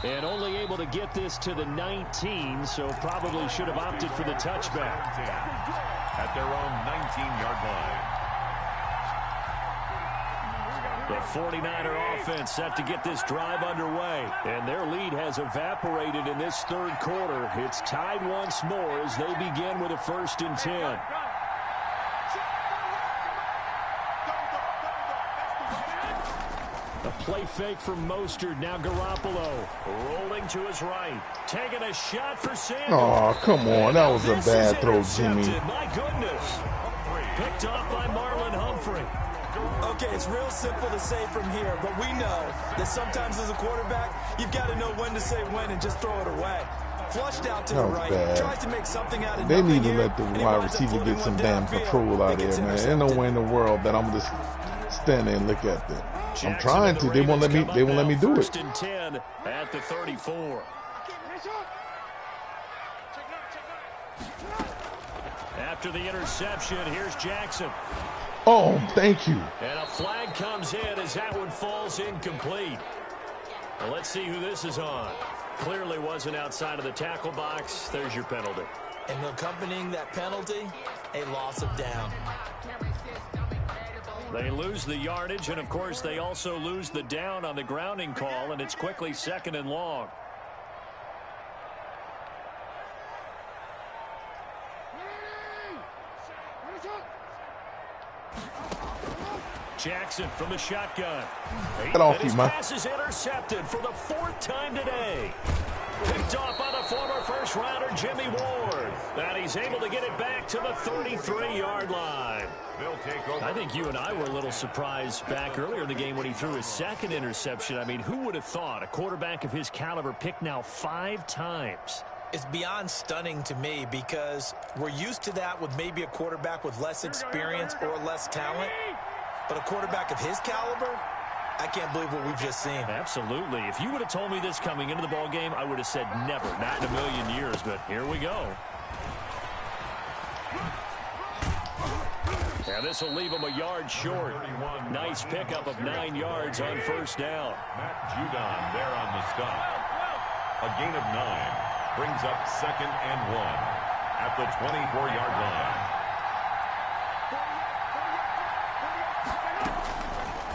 S2: And only able to get this to the 19, so probably should have opted for the touchback.
S3: At their own 19-yard line.
S2: The 49er offense set to get this drive underway. And their lead has evaporated in this third quarter. It's tied once more as they begin with a 1st and 10. A play fake from Mostert. Now Garoppolo rolling to his right. Taking a shot for Sanders.
S4: Oh, come on. That was a bad throw, Jimmy.
S2: My goodness. Picked off by Marlon Humphrey.
S5: Okay, it's real simple to say from here, but we know that sometimes as a quarterback, you've got to know when to say when and just throw it away. Flushed out to the right, tries to make something out of
S4: They
S5: nothing
S4: need to
S5: here,
S4: let the
S5: and he
S4: wide
S5: winds up
S4: receiver
S5: floating
S4: get some
S5: one
S4: damn
S5: downfield.
S4: control out there, man. There's no way in the world that I'm just stand there and look at them. I'm trying to. They won't let me. They won't let me do it.
S2: 1st and 10 at the 34. After the interception, here's Jackson.
S4: Oh, thank you.
S2: And a flag comes in as that one falls incomplete. Well, let's see who this is on. Clearly wasn't outside of the tackle box. There's your penalty.
S5: And accompanying that penalty, a loss of down.
S2: They lose the yardage, and, of course, they also lose the down on the grounding call, and it's quickly 2nd and long. Jackson from the shotgun. And his pass is intercepted for the 4th time today. Picked off by the former first-rounder Jimmy Ward. And he's able to get it back to the 33-yard line. I think you and I were a little surprised back earlier in the game when he threw his 2nd interception. I mean, who would have thought a quarterback of his caliber picked now 5 times?
S5: It's beyond stunning to me because we're used to that with maybe a quarterback with less experience or less talent. But a quarterback of his caliber, I can't believe what we've just seen.
S2: Absolutely. If you would have told me this coming into the ball game, I would have said never, not in a million years. But here we go. And this will leave him a yard short. Nice pickup of 9 yards on 1st down.
S3: Matt Judon there on the stop. A gain of 9 brings up 2nd and 1 at the 24-yard line.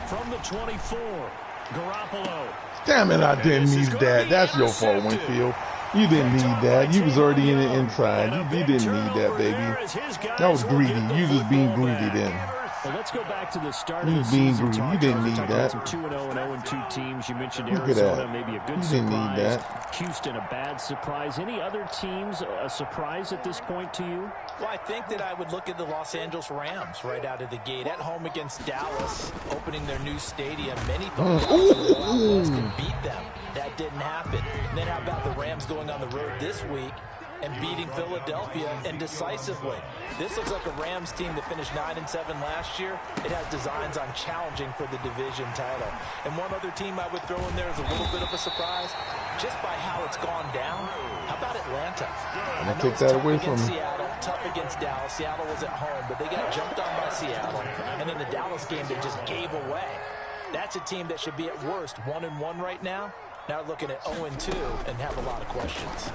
S2: From the 24, Garoppolo.
S4: Damn it, I didn't need that. That's your fault, Winfield. You didn't need that. You was already in the inside. You didn't need that, baby. That was greedy. You just being greedy then.
S2: Well, let's go back to the start of the season.
S4: You didn't need that.
S2: Some 2-0 and 0-2 teams. You mentioned Arizona, maybe a good surprise.
S4: You didn't need that.
S2: Houston, a bad surprise. Any other teams a surprise at this point to you?
S5: Well, I think that I would look at the Los Angeles Rams right out of the gate. At home against Dallas, opening their new stadium. Many thought Dallas could beat them. That didn't happen. And then how about the Rams going on the road this week and beating Philadelphia and decisively? This looks like a Rams team that finished 9-7 last year. It has designs on challenging for the division title. And one other team I would throw in there is a little bit of a surprise, just by how it's gone down. How about Atlanta?
S4: I'm gonna take that away from
S5: Seattle, tough against Dallas. Seattle was at home, but they got jumped on by Seattle. And in the Dallas game, they just gave away. That's a team that should be at worst 1-1 right now. Now looking at 0-2 and have a lot of questions.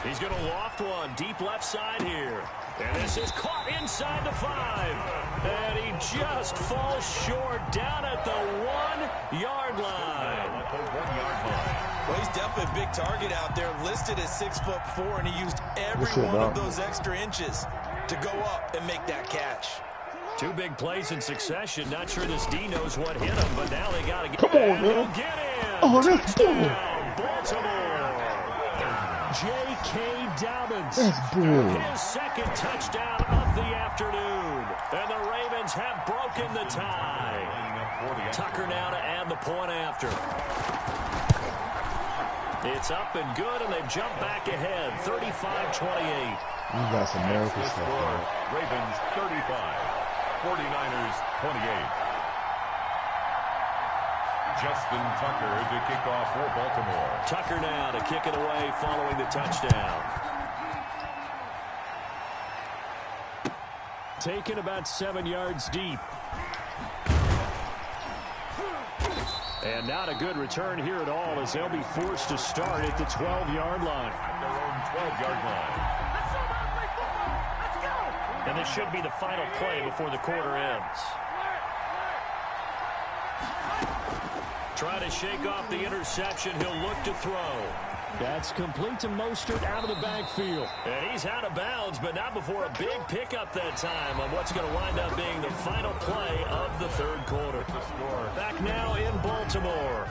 S2: He's going to loft one deep left side here. And this is caught inside the 5. And he just falls short down at the 1-yard line.
S5: Well, he's definitely a big target out there, listed as 6'4", and he used every one of those extra inches to go up and make that catch.
S2: 2 big plays in succession. Not sure this D knows what hit him, but now they got to get
S4: Come on, man.
S2: Get in.
S4: Oh, that's bull.
S2: Baltimore. J.K. Dobbins.
S4: That's bull.
S2: His 2nd touchdown of the afternoon. And the Ravens have broken the tie. Tucker now to add the point after. It's up and good, and they've jumped back ahead, 35-28.
S4: You got some miracle stuff.
S3: Ravens 35. 49ers 28. Justin Tucker to kick off for Baltimore.
S2: Tucker now to kick it away following the touchdown. Taken about 7 yards deep. And not a good return here at all as they'll be forced to start at the 12-yard line.
S3: At their own 12-yard line.
S2: And this should be the final play before the quarter ends. Try to shake off the interception. He'll look to throw. That's complete to Mostert out of the backfield. And he's out of bounds, but not before a big pickup that time on what's going to wind up being the final play of the 3rd quarter. Back now in Baltimore.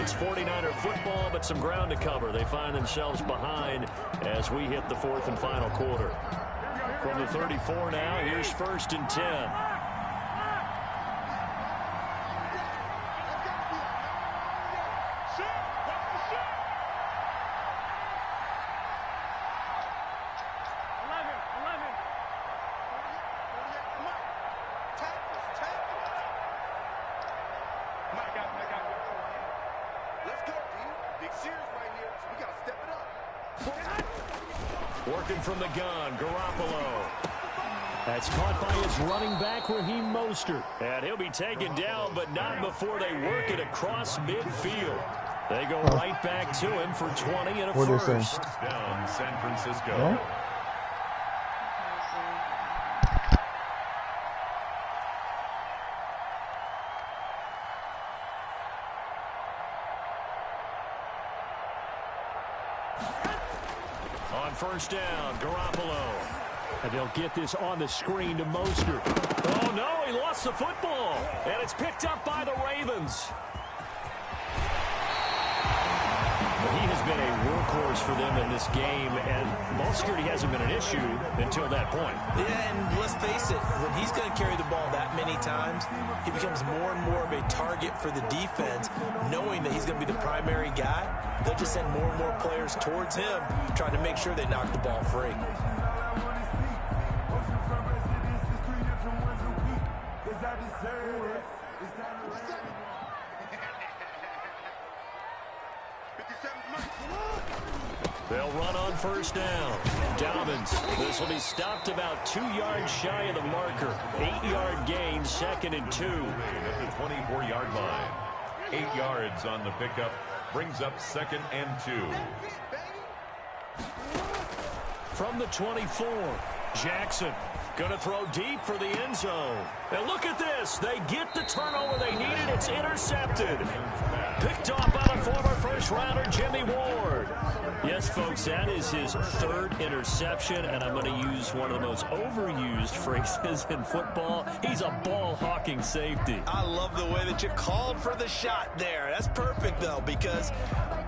S2: It's 49er football, but some ground to cover. They find themselves behind as we hit the 4th and final quarter. From the 34 now, here's 1st and 10. Working from the gun, Garoppolo. That's caught by his running back, Raheem Mostert. And he'll be taken down, but not before they work it across midfield. They go right back to him for 20 and a first.
S3: Down San Francisco.
S4: Huh?
S2: On first down, Garoppolo. And they'll get this on the screen to Mostert. Oh, no, he lost the football. And it's picked up by the Ravens. He has been a workhorse for them in this game, and ball security hasn't been an issue until that point.
S5: Yeah, and let's face it, when he's going to carry the ball that many times, he becomes more and more of a target for the defense, knowing that he's going to be the primary guy. They'll just send more and more players towards him, trying to make sure they knock the ball free.
S2: They'll run on first down. Dobbins. This will be stopped about 2 yards shy of the marker. 8-yard gain, 2nd and 2.
S3: At the 24-yard line. 8 yards on the pickup. Brings up 2nd and 2.
S2: From the 24, Jackson going to throw deep for the end zone. And look at this. They get the turnover they needed. It's intercepted. Picked off by the former first-rounder Jimmy Ward. Yes, folks, that is his 3rd interception, and I'm going to use one of the most overused phrases in football. He's a ball-hawking safety.
S5: I love the way that you called for the shot there. That's perfect, though, because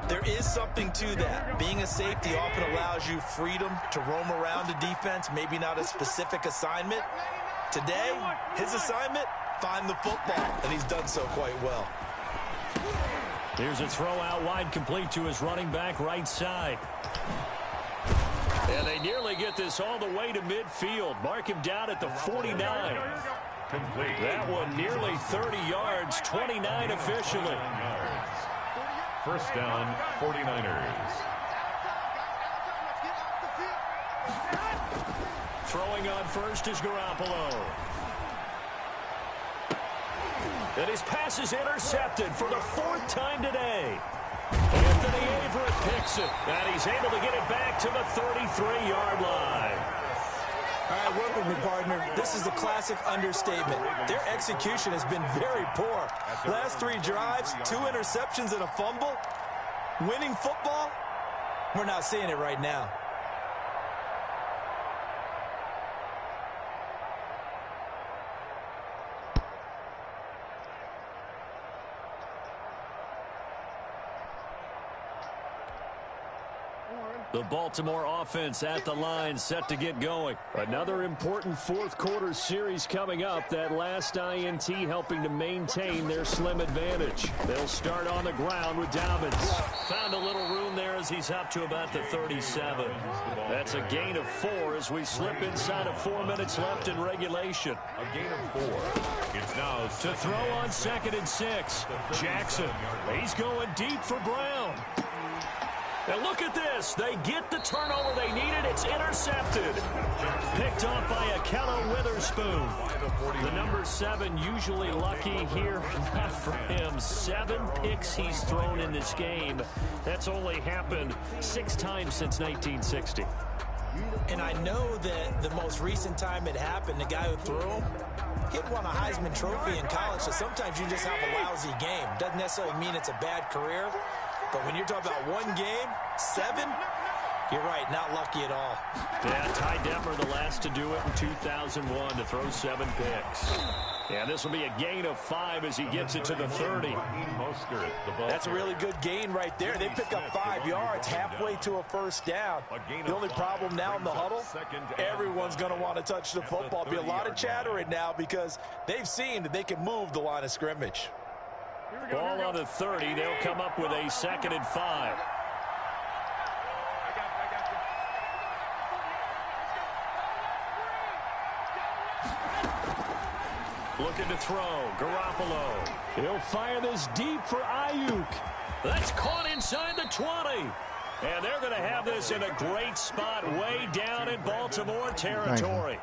S5: there is something to that. Being a safety often allows you freedom to roam around a defense, maybe not a specific assignment. Today, his assignment, find the football, and he's done so quite well.
S2: Here's a throw out wide, complete to his running back right side. And they nearly get this all the way to midfield. Mark him down at the 49.
S3: Complete.
S2: That one nearly 30 yards, 29 officially.
S3: First down, 49ers.
S2: Throwing on first is Garoppolo. And his pass is intercepted for the 4th time today. Anthony Averett picks it, and he's able to get it back to the 33-yard line.
S5: All right, work with me, partner. This is a classic understatement. Their execution has been very poor. Last 3 drives, 2 interceptions and a fumble. Winning football, we're not seeing it right now.
S2: The Baltimore offense at the line, set to get going. Another important 4th quarter series coming up. That last INT helping to maintain their slim advantage. They'll start on the ground with Dobbins. Found a little room there as he's up to about the 37. That's a gain of 4 as we slip inside of 4 minutes left in regulation.
S3: A gain of 4. It's now
S2: to throw on 2nd and 6. Jackson. He's going deep for Brown. And look at this. They get the turnover they needed. It's intercepted. Picked off by Akello Witherspoon. The number 7 usually lucky here. Not for him. 7 picks he's thrown in this game. That's only happened 6 times since 1960.
S5: And I know that the most recent time it happened, the guy who threw him, he had won a Heisman Trophy in college, so sometimes you just have a lousy game. Doesn't necessarily mean it's a bad career. But when you're talking about 1 game, 7, you're right, not lucky at all.
S2: Yeah, Ty Detmer, the last to do it in 2001, to throw 7 picks. Yeah, this will be a gain of 5 as he gets it to the 30.
S5: That's a really good gain right there. They pick up 5 yards halfway to a first down. The only problem now in the huddle, everyone's going to want to touch the football. There'll be a lot of chattering now because they've seen that they can move the line of scrimmage.
S2: Ball on the 30. They'll come up with a 2nd and 5. Looking to throw. Garoppolo. He'll fire this deep for Ayuk. That's caught inside the 20. And they're going to have this in a great spot way down in Baltimore territory.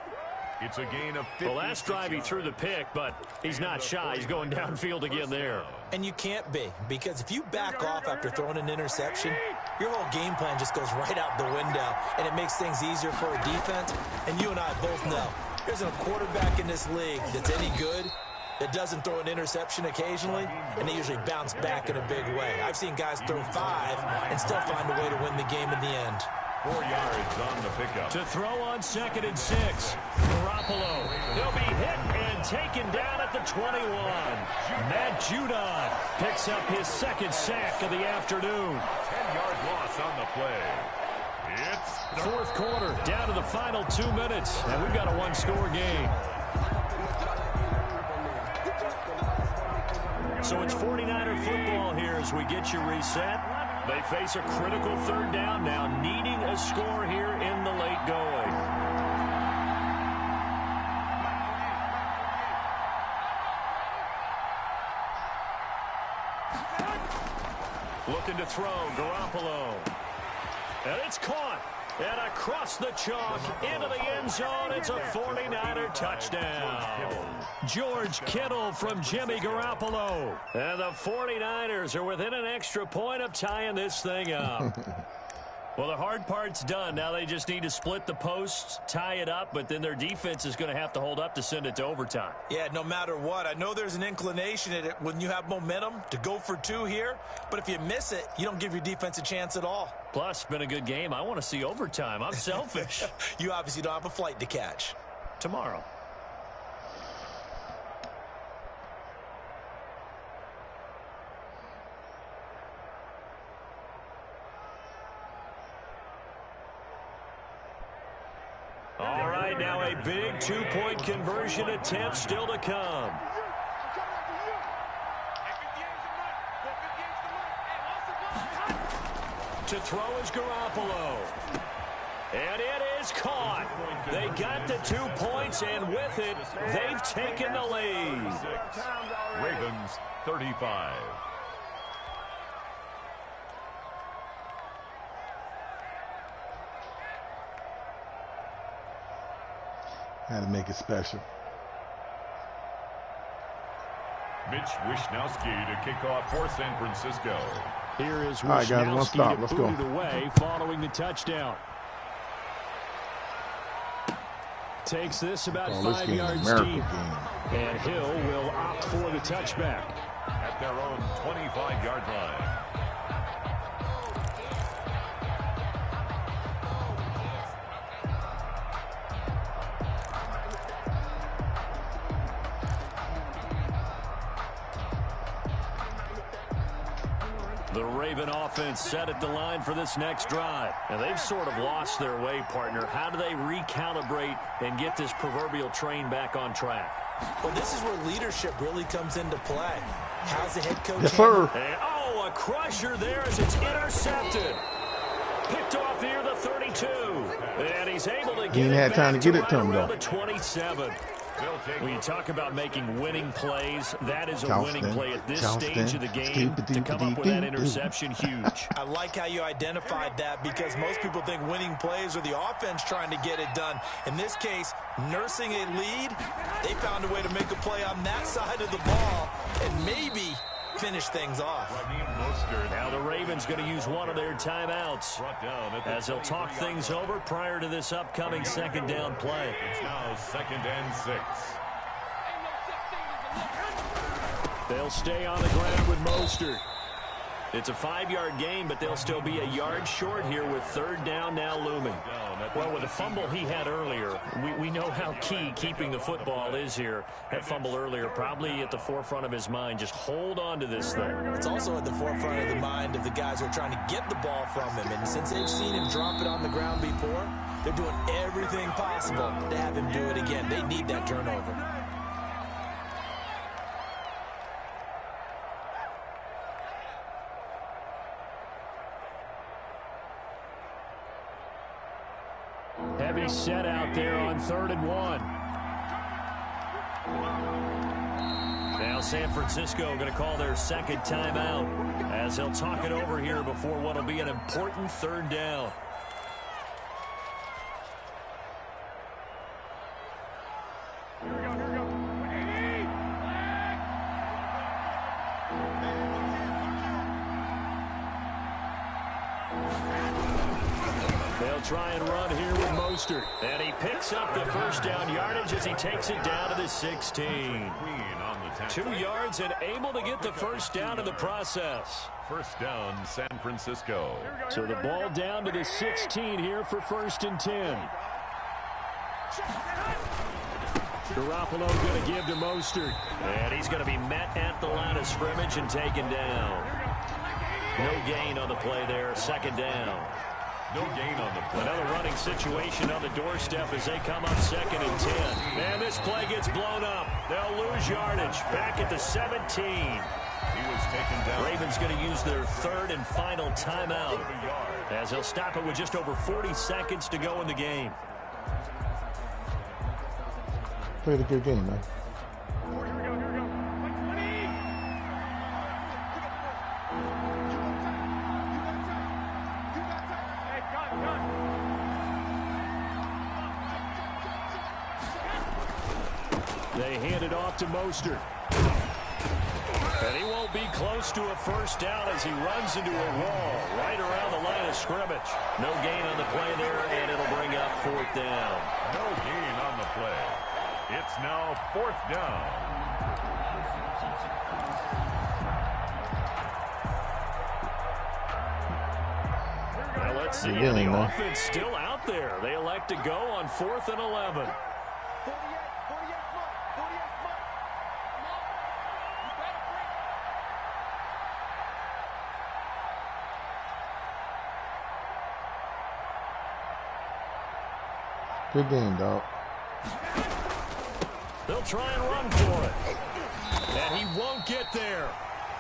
S3: It's a gain of 50.
S2: The last drive he threw the pick, but he's not shy. He's going downfield again there.
S5: And you can't be, because if you back off after throwing an interception, your whole game plan just goes right out the window, and it makes things easier for a defense. And you and I both know there's a quarterback in this league that's any good that doesn't throw an interception occasionally, and they usually bounce back in a big way. I've seen guys throw 5 and still find a way to win the game in the end.
S3: 4 yards on the pickup.
S2: To throw on 2nd and 6. Garoppolo. He'll be hit and taken down at the 21. Matt Judon picks up his 2nd sack of the afternoon.
S3: 10-yard loss on the play. It's
S2: 4th quarter, down to the final 2 minutes, and we've got a one-score game. So it's 49er football here as we get you reset. They face a critical 3rd down now, needing a score here in the late going. Looking to throw, Garoppolo. And it's caught. And across the chalk, into the end zone, it's a 49er touchdown. George Kittle from Jimmy Garoppolo. And the 49ers are within an extra point of tying this thing up. Well, the hard part's done. Now they just need to split the posts, tie it up, but then their defense is going to have to hold up to send it to overtime.
S5: Yeah, no matter what. I know there's an inclination in it when you have momentum to go for 2 here, but if you miss it, you don't give your defense a chance at all.
S2: Plus, it's been a good game. I want to see overtime. I'm selfish.
S5: You obviously don't have a flight to catch.
S2: Tomorrow. All right, now a big 2-point conversion attempt still to come. To throw is Garoppolo. And it is caught. They got the 2 points, and with it, they've taken the lead.
S3: Ravens 35.
S4: Had to make it special.
S3: Mitch Wishnowski to kick off for San Francisco.
S2: Here is
S4: All right, guys, one stop. Let's go.
S2: Away following the touchdown. Takes this about 5 yards deep. And Hill will opt for the touchback.
S3: At their own 25-yard line.
S2: The Raven offense set at the line for this next drive. And they've sort of lost their way, partner. How do they recalibrate and get this proverbial train back on track?
S5: Well, this is where leadership really comes into play. How's the head coach?
S4: Yes, sir.
S2: And, oh, a crusher there as it's intercepted. Picked off near the 32. And he's able to get it back to right around the 27. When you talk about making winning plays, that is a winning play at this stage of the game. To come up with that interception, huge.
S5: I like how you identified that because most people think winning plays are the offense trying to get it done. In this case, nursing a lead, they found a way to make a play on that side of the ball and maybe finish things off.
S2: Now the Ravens going to use one of their timeouts as they'll talk things over prior to this upcoming 2nd down play.
S3: It's now 2nd and 6.
S2: They'll stay on the ground with Mostert. It's a 5-yard gain, but they'll still be a yard short here with 3rd down now looming. Well, with the fumble he had earlier, we know how key keeping the football is here. That fumble earlier probably at the forefront of his mind. Just hold on to this thing.
S5: It's also at the forefront of the mind of the guys who are trying to get the ball from him. And since they've seen him drop it on the ground before, they're doing everything possible to have him do it again. They need that turnover.
S2: Heavy set out there on 3rd and 1. Now San Francisco going to call their 2nd timeout as they'll talk it over here before what will be an important 3rd down. Try and run here with Mostert. And he picks up the 1st down yardage as he takes it down to the 16.
S3: On the attack.
S2: 2 yards and able to get the first down in the process.
S3: First down, San Francisco.
S2: So the ball down to the 16 here for 1st and 10. Garoppolo going to give to Mostert. And he's going to be met at the line of scrimmage and taken down. No gain on the play there. 2nd down.
S3: No gain on the play.
S2: Another running situation on the doorstep as they come up 2nd and 10. And this play gets blown up. They'll lose yardage. Back at the 17.
S3: He was taken down.
S2: Ravens going to use their 3rd and final timeout as they'll stop it with just over 40 seconds to go in the game.
S4: Played a good game, man.
S2: They hand it off to Mostert. And he won't be close to a first down as he runs into a wall right around the line of scrimmage. No gain on the play there, and it'll bring up 4th down.
S3: No gain on the play. It's now 4th down.
S2: Now let's see. The offense still out there. They elect to go on 4th and 11.
S4: Good game, dog.
S2: They'll try and run for it. And he won't get there.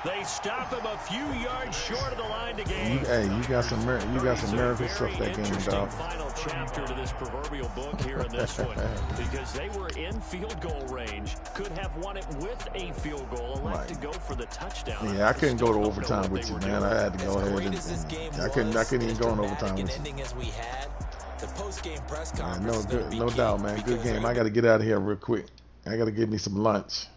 S2: They stop him a few yards short of the line to gain.
S4: Hey, you got some miracle stuff that game, dog.
S2: Final chapter to this proverbial book here in this one, because they were in field goal range, could have won it with a field goal, elect to go for the touchdown.
S4: Yeah, I couldn't go to overtime with you, man. I had to go ahead and I couldn't even go in overtime with you.
S5: The post-game press
S4: no doubt, man. Good game. I got to get out of here real quick. I got to get me some lunch.